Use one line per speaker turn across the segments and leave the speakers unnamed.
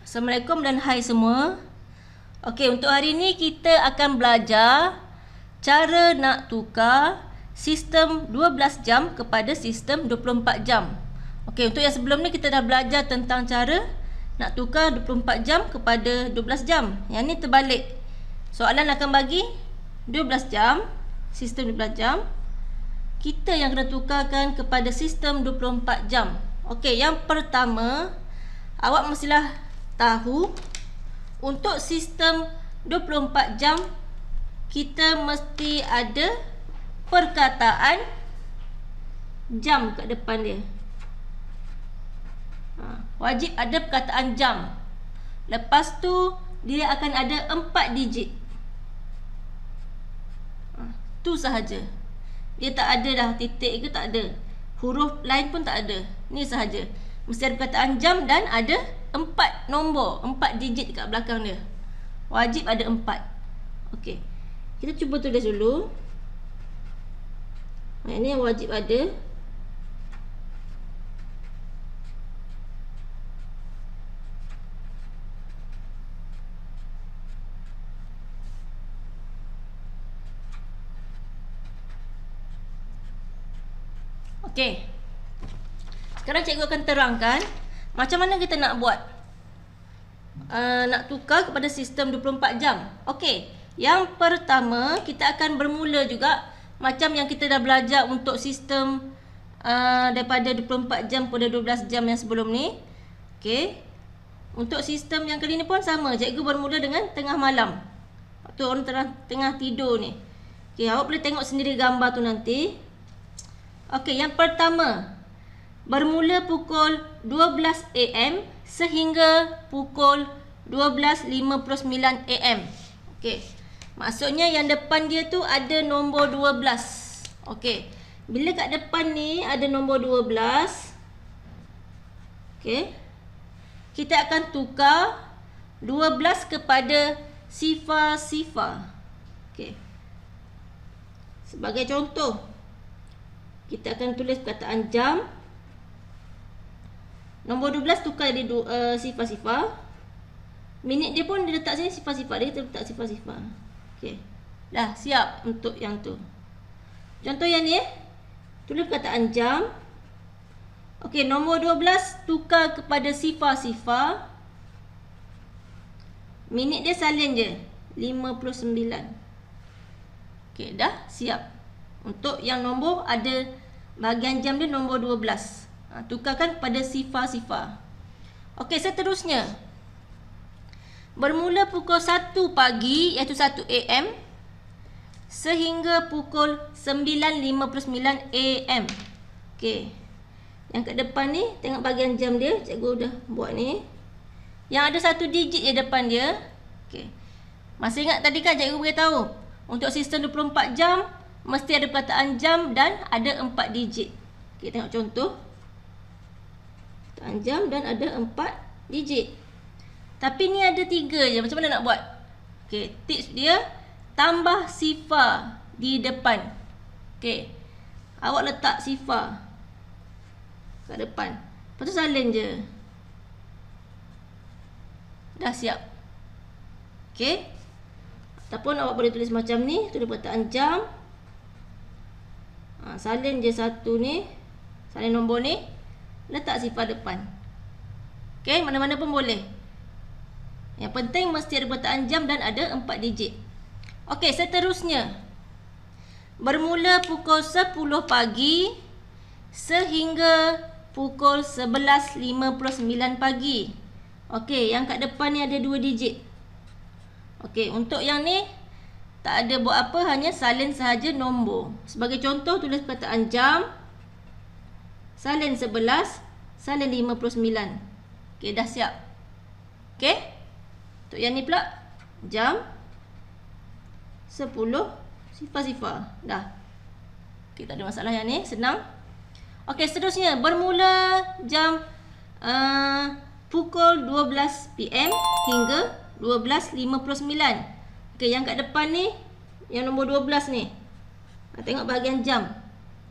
Assalamualaikum dan hai semua. Okey, untuk hari ni kita akan belajar cara nak tukar sistem 12 jam kepada sistem 24 jam. Okey, untuk yang sebelum ni kita dah belajar tentang cara nak tukar 24 jam kepada 12 jam. Yang ni terbalik. Soalan akan bagi 12 jam, sistem 12 jam. Kita yang kena tukarkan kepada sistem 24 jam. Okey, yang pertama, awak mestilah tahu untuk sistem 24 jam kita mesti ada perkataan jam kat depan dia. Wajib ada perkataan jam. Lepas tu dia akan ada 4 digit. Tu sahaja. Dia tak ada dah titik ke, tak ada. Huruf lain pun tak ada. Ni sahaja. Mesti ada perkataan jam dan ada 4 nombor, 4 digit kat belakang dia. Wajib ada 4. Okey. Kita cuba tulis dulu. Ini yang wajib ada. Okey. Sekarang cikgu akan terangkan macam mana kita nak buat nak tukar kepada sistem 24 jam. Okey, yang pertama kita akan bermula juga macam yang kita dah belajar untuk sistem daripada 24 jam kepada 12 jam yang sebelum ni. Okey, untuk sistem yang kali ni pun sama. Cikgu bermula dengan tengah malam. Waktu orang tengah tidur ni. Okey, awak boleh tengok sendiri gambar tu nanti. Okey, yang pertama, bermula pukul 12 AM sehingga pukul 12.59 AM. Okey. Maksudnya yang depan dia tu ada nombor 12. Okey. Bila kat depan ni ada nombor 12. Okey. Kita akan tukar 12 kepada sifar-sifar. Okey. Sebagai contoh, kita akan tulis perkataan jam. Nombor 12 tukar jadi sifar-sifar. Minit dia pun dia letak sini sifar-sifar. Dia letak sifar-sifar. Okey. Dah siap untuk yang tu. Contoh yang ni tulis perkataan jam. Okey, nombor 12 tukar kepada sifar-sifar. Minit dia salin je 59. Okey, dah siap. Untuk yang nombor ada bahagian jam dia nombor 12. Tukarkan pada sifar-sifar. Okey, seterusnya. Bermula pukul 1 pagi iaitu 1 AM sehingga pukul 9.59 AM. Okey. Yang kat depan ni tengok bahagian jam dia, cikgu dah buat ni. Yang ada 1 digit di depan dia. Okey. Masih ingat tadi kan cikgu beritahu untuk sistem 24 jam mesti ada perkataan jam dan ada 4 digit. Okey, tengok contoh. Jam dan ada 4 digit. Tapi ni ada 3 je. Macam mana nak buat? Okey, tips dia tambah sifar di depan. Okey. Awak letak sifar kat depan. Lepas tu salin je. Dah siap. Okey. Ataupun awak boleh tulis macam ni, tulis perkataan jam. Salin je satu ni. Salin nombor ni. Letak sifar depan. Okey, mana-mana pun boleh. Yang penting mesti ada perkataan jam dan ada 4 digit. Okey, seterusnya. Bermula pukul 10 pagi sehingga pukul 11.59 pagi. Okey, yang kat depan ni ada 2 digit. Okey, untuk yang ni tak ada buat apa, hanya salin sahaja nombor. Sebagai contoh, tulis perkataan jam. Salin 11, salin 59. Okey, dah siap. Okey. Untuk yang ni pula, jam 10, sifar-sifar. Dah. Okey, tak ada masalah yang ni, senang. Okey, seterusnya. Bermula jam pukul 12 PM hingga 12.59. Okey, yang kat depan ni, yang nombor 12 ni. Tengok bahagian jam.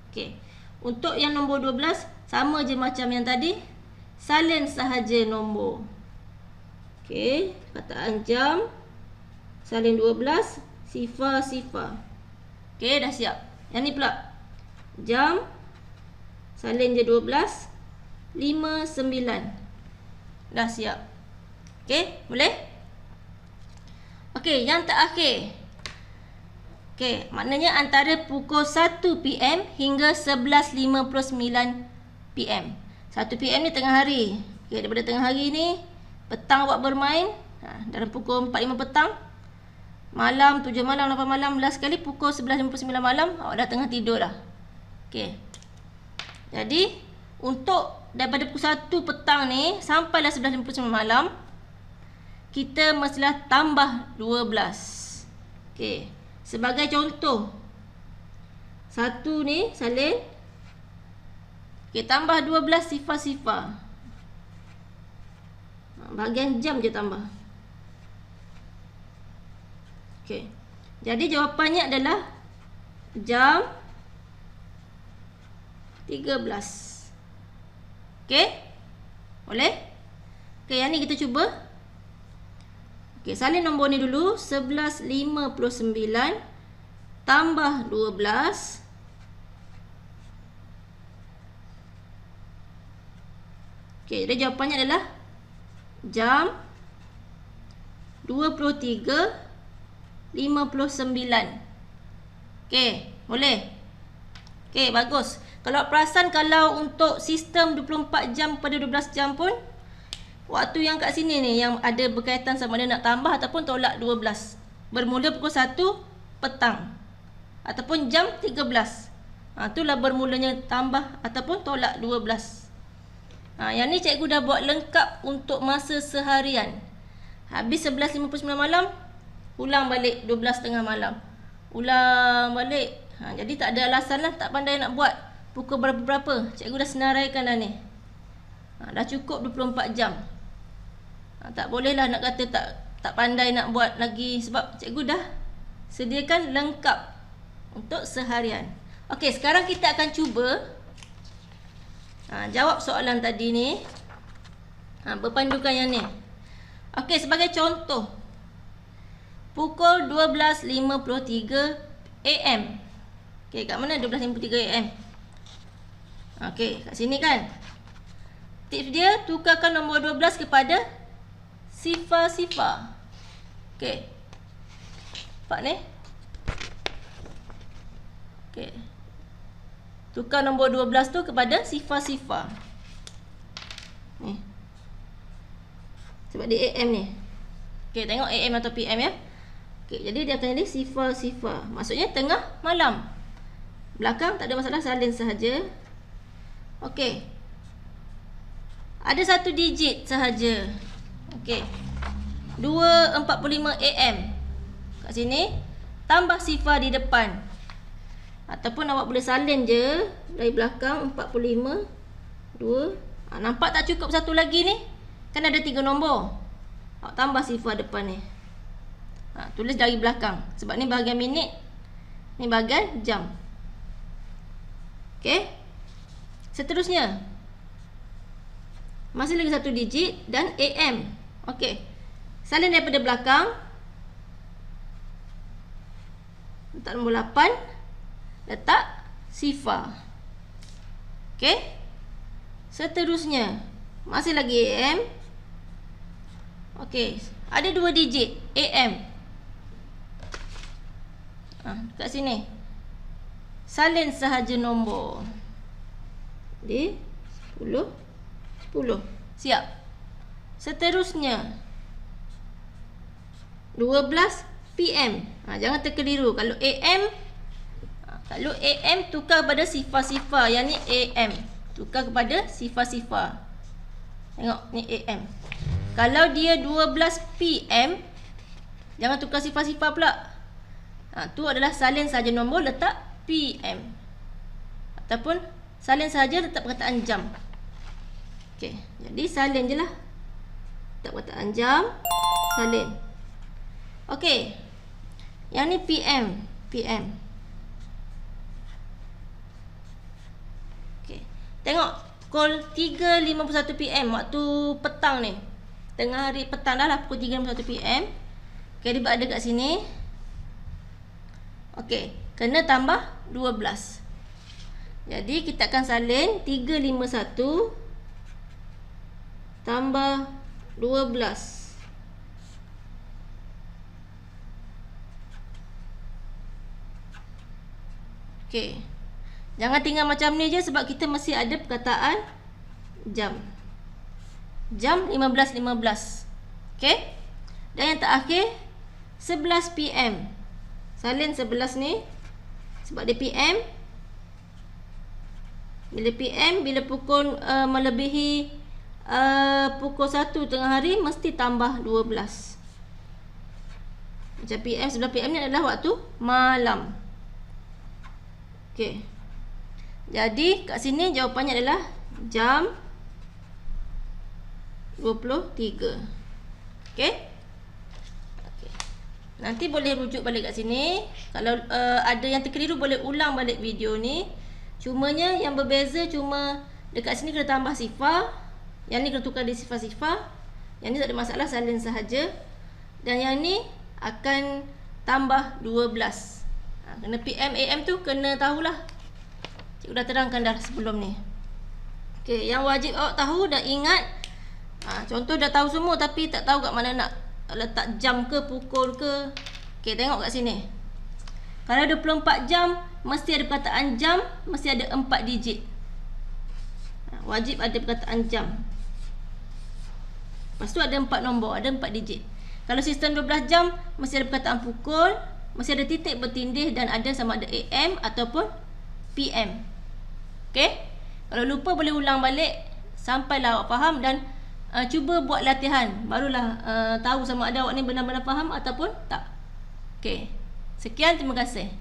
Okey. Untuk yang nombor 12 sama je macam yang tadi. Salin sahaja nombor. Okey, perkataan jam salin 12 sifar. Okey, dah siap. Yang ni pula. Jam salin je 12 59. Dah siap. Okey, boleh? Okey, yang terakhir. Okey, maknanya antara pukul 1 PM hingga 11.59 PM. 1 PM ni tengah hari. Okey, daripada tengah hari ni, petang awak bermain, dalam pukul 4.5 petang, malam 7 malam, 8 malam, last sekali pukul 11.59 malam, awak dah tengah tidur dah. Okey. Jadi, untuk daripada pukul 1 petang ni sampailah 11.59 malam, kita mestilah tambah 12. Okey. Sebagai contoh, 1 ni salin. Okey, tambah 12 sifar. Bahagian jam je tambah. Okey. Jadi jawapannya adalah jam 13. Okey? Boleh? Okey, yang ni kita cuba. Okey, salin nombor ni dulu. 11.59 tambah 12. Okey, jadi jawapannya adalah jam 23.59. Okey, boleh? Okey, bagus. Kalau perasan, kalau untuk sistem 24 jam pada 12 jam pun, waktu yang kat sini ni yang ada berkaitan sama ada nak tambah ataupun tolak 12. Bermula pukul 1 petang ataupun jam 13. Itulah bermulanya tambah ataupun tolak 12. Yang ni cikgu dah buat lengkap untuk masa seharian. Habis 11.59 malam, ulang balik 12.30 malam. Ulang balik. Jadi tak ada alasan lah tak pandai nak buat pukul berapa-berapa. Cikgu dah senaraikan dah ni. Dah cukup 24 jam. Tak boleh lah nak kata tak pandai nak buat lagi, sebab cikgu dah sediakan lengkap untuk seharian. Okey, sekarang kita akan cuba jawab soalan tadi ni. Berpandukan yang ni. Okey, sebagai contoh, pukul 12.53 AM. Okey, kat mana 12.53 AM? Okey, kat sini kan. Tips dia, tukarkan nombor 12 kepada sifar. Okey. Nampak ni? Okey. Tukar nombor 12 tu kepada sifar. Ni. Sebab dia AM ni. Okey, tengok AM atau PM ya. Okey, jadi dia akan jadi sifar. Maksudnya tengah malam. Belakang tak ada masalah, salin sahaja. Okey. Ada satu digit sahaja. Okey. 2.45 AM. Kat sini tambah sifar di depan. Ataupun awak boleh salin je dari belakang 45 2. Nampak tak cukup satu lagi ni? Kan ada 3 nombor. Awak tambah sifar depan ni. Tulis dari belakang. Sebab ni bahagian minit, ni bahagian jam. Okey. Seterusnya, masih lagi satu digit dan AM. Okey. Salin daripada belakang. Letak nombor 8. Letak sifar. Okey. Seterusnya, masih lagi AM. Okey. Ada 2 digit AM. Kat sini. Salin sahaja nombor. Di 10. Siap. Seterusnya, 12 PM. Jangan terkeliru. Kalau AM tukar kepada sifar. Yang ni AM. Tukar kepada sifar. Tengok ni AM. Kalau dia 12 PM, jangan tukar sifar pula. Tu adalah salin sahaja nombor, letak PM. Ataupun salin sahaja, letak perkataan jam. Okey, jadi salin je lah. Letak perkataan jam, salin. Okey. Yang ni PM. Okey. Tengok pukul 3.51 PM waktu petang ni. tengah hari petang dah lah, pukul 3.51 PM. Okey, dia berada kat sini. Okey, kena tambah 12. Jadi kita akan salin 351 tambah 12. Okey. Jangan tinggal macam ni je sebab kita masih ada perkataan jam. Jam 15.15. Okey? Dan yang terakhir 11 PM. Salin 11 ni sebab dia PM. Bila PM, bila pukul melebihi pukul 1 tengah hari mesti tambah 12. Macam PM, 11 PM ni adalah waktu malam. Okey. Jadi kat sini jawapannya adalah jam 23. Okey? Okey. Nanti boleh rujuk balik kat sini. Kalau ada yang terkeliru boleh ulang balik video ni. Cumanya yang berbeza cuma dekat sini kena tambah sifar. Yang ni kena tukar di sifar-sifar. Yang ni tak ada masalah, salin sahaja. Dan yang ni akan tambah 12. Kena PM AM tu kena tahulah. Cikgu dah terangkan dah sebelum ni. Okey, yang wajib awak tahu dan ingat. Contoh dah tahu semua tapi tak tahu kat mana nak letak jam ke pukul ke. Okey, tengok kat sini. Kalau 24 jam mesti ada perkataan jam, mesti ada 4 digit. Wajib ada perkataan jam. Lepas tu ada 4 nombor, ada 4 digit. Kalau sistem 12 jam mesti ada perkataan pukul, mesti ada titik bertindih dan ada sama ada AM ataupun PM. Okey? Kalau lupa boleh ulang balik sampailah awak faham dan cuba buat latihan. Barulah tahu sama ada awak ni benar-benar faham ataupun tak. Okey. Sekian, terima kasih.